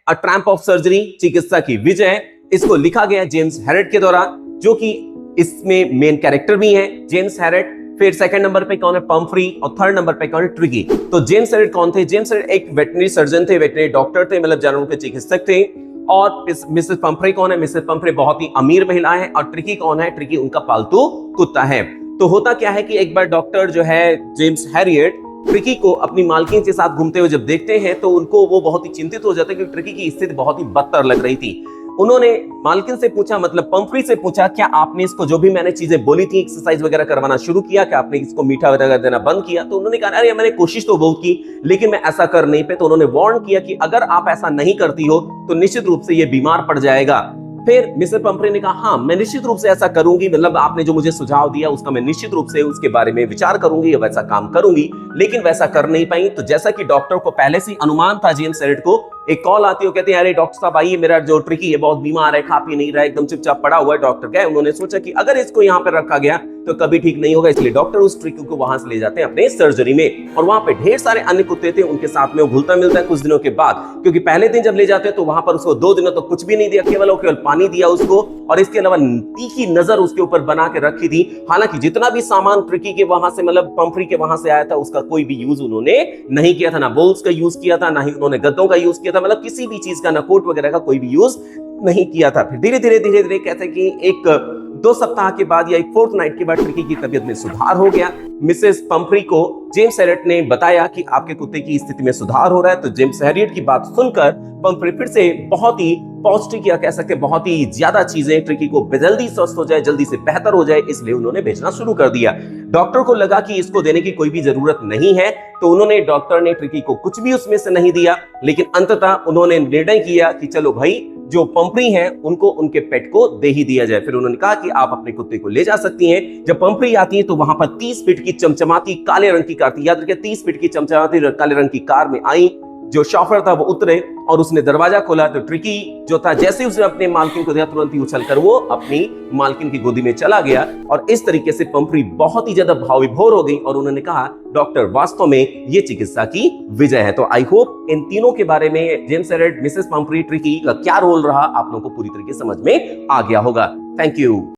A tramp of surgery, चिकित्सा की विजय, इसको लिखा गया जेम्स हैरेट के द्वारा, जो कि इसमें मेन कैरेक्टर भी है जेम्स हैरेट। फिर सेकंड नंबर पे कौन है? पंफ्री। और थर्ड नंबर पे कौन है? ट्रिकी। तो जेम्स हैरेट कौन थे? जेम्स हैरेट एक वेटरनरी सर्जन थे, वेटरनरी डॉक्टर थे, मतलब जानवरों के चिकित्सक थे। और मिसेस पंफ्रे कौन है? मिसेस पंफ्रे बहुत ही अमीर महिला है। और ट्रिकी कौन है? ट्रिकी उनका पालतू कुत्ता है। तो होता क्या है कि एक बार डॉक्टर जो है जेम्स हैरियट ट्रिकी को अपनी मालकिन के साथ घूमते हुए जब देखते हैं तो उनको वो बहुत ही चिंतित हो जाते हैं कि ट्रिकी की स्थिति बहुत ही बदतर लग रही थी। उन्होंने मालकिन से पूछा, मतलब पंफ्री से पूछा, क्या आपने इसको जो भी मैंने चीजें बोली थी, एक्सरसाइज वगैरह करवाना शुरू किया? क्या आपने इसको मीठा वगैरह देना बंद किया? तो उन्होंने कहा, अरे मैंने कोशिश तो बहुत की लेकिन मैं ऐसा कर नहीं पे। तो उन्होंने वार्न किया कि अगर आप ऐसा नहीं करती हो तो निश्चित रूप से ये बीमार पड़ जाएगा। फिर मिस्टर पंफ्रे ने कहा, हाँ मैं निश्चित रूप से ऐसा करूंगी, मतलब आपने जो मुझे सुझाव दिया उसका मैं निश्चित रूप से उसके बारे में विचार करूंगी या वैसा काम करूंगी। लेकिन वैसा कर नहीं पाई। तो जैसा कि डॉक्टर को पहले से अनुमान था, जेम्स हैरेट को एक कॉल आती है, कहते हैं अरे डॉक्टर साहब आइए, मेरा जो ट्रिकी है बहुत बीमार है, खा पी नहीं रहा है, एकदम चुपचाप पड़ा हुआ है। डॉक्टर गए, उन्होंने सोचा कि अगर इसको यहाँ पे रखा गया तो कभी ठीक नहीं होगा, इसलिए डॉक्टर उस ट्रिकी को वहां से ले जाते हैं अपने सर्जरी में। और वहां पे ढेर सारे अन्य कुत्ते थे, उनके साथ में वो घुलता मिलता है कुछ दिनों के बाद, क्योंकि पहले दिन जब ले जाते हैं तो वहां पर उसको 2 दिनों तक कुछ भी नहीं दिया, केवल पानी दिया उसको, और इसके अलावा तीखी नजर उसके ऊपर बना के रखी थी। हालांकि जितना भी सामान ट्रिकी के वहां से, मतलब पंफ्री के वहां से आया था, उसका कोई भी यूज उन्होंने नहीं किया था, ना बोल्स का यूज किया था, ना ही उन्होंने गद्दों का यूज किया था, मतलब किसी भी चीज का, ना कोट वगैरह का कोई भी यूज नहीं किया था। फिर धीरे धीरे कहते हैं कि एक 2 सप्ताह के बाद या एक फोर्थ नाइट के बाद ट्रिकी की तबीयत में सुधार हो गया। मिसेस पंफ्री को जेम्स हैरेट ने बताया कि आपके कुत्ते की स्थिति में सुधार हो रहा है। तो जेम्स हैरेट की बात सुनकर पंफ्री फिर से बहुत ही पॉजिटिव, या कह सकते हैं बहुत ही ज्यादा चीजें, ट्रिकी को जल्दी स्वस्थ हो जाए, जल्दी से बेहतर हो जाए, इसलिए उन्होंने भेजना शुरू कर दिया। डॉक्टर को लगा कि इसको देने की कोई भी जरूरत नहीं है, तो डॉक्टर ने ट्रिकी को कुछ भी उसमें से नहीं दिया। लेकिन अंततः उन्होंने निर्णय किया कि चलो भाई, जो पंफ्री हैं उनको उनके पेट को दे ही दिया जाए। फिर उन्होंने कहा कि आप अपने कुत्ते को ले जा सकती हैं। जब पंफ्री आती है तो वहां पर 30 फीट की चमचमाती काले रंग की कार थी, याद रखिए 30 फीट की चमचमाती काले रंग की कार में आई। जो शॉफर था वो उतरे और उसने दरवाजा खोला तो ट्रिकी जो था, जैसे उसने अपने मालकिन को देखा तुरंत ही उछलकर वो अपनी मालकिन की गोदी में चला गया। और इस तरीके से पंफ्री बहुत ही ज्यादा भाव विभोर हो गई और उन्होंने कहा, डॉक्टर वास्तव में ये चिकित्सा की विजय है। तो आई होप इन तीनों के बारे में, James Harrett, Mrs Pomfrey, tricky का क्या रोल रहा, आप लोगों को पूरी तरीके से समझ में आ गया होगा। Thank you.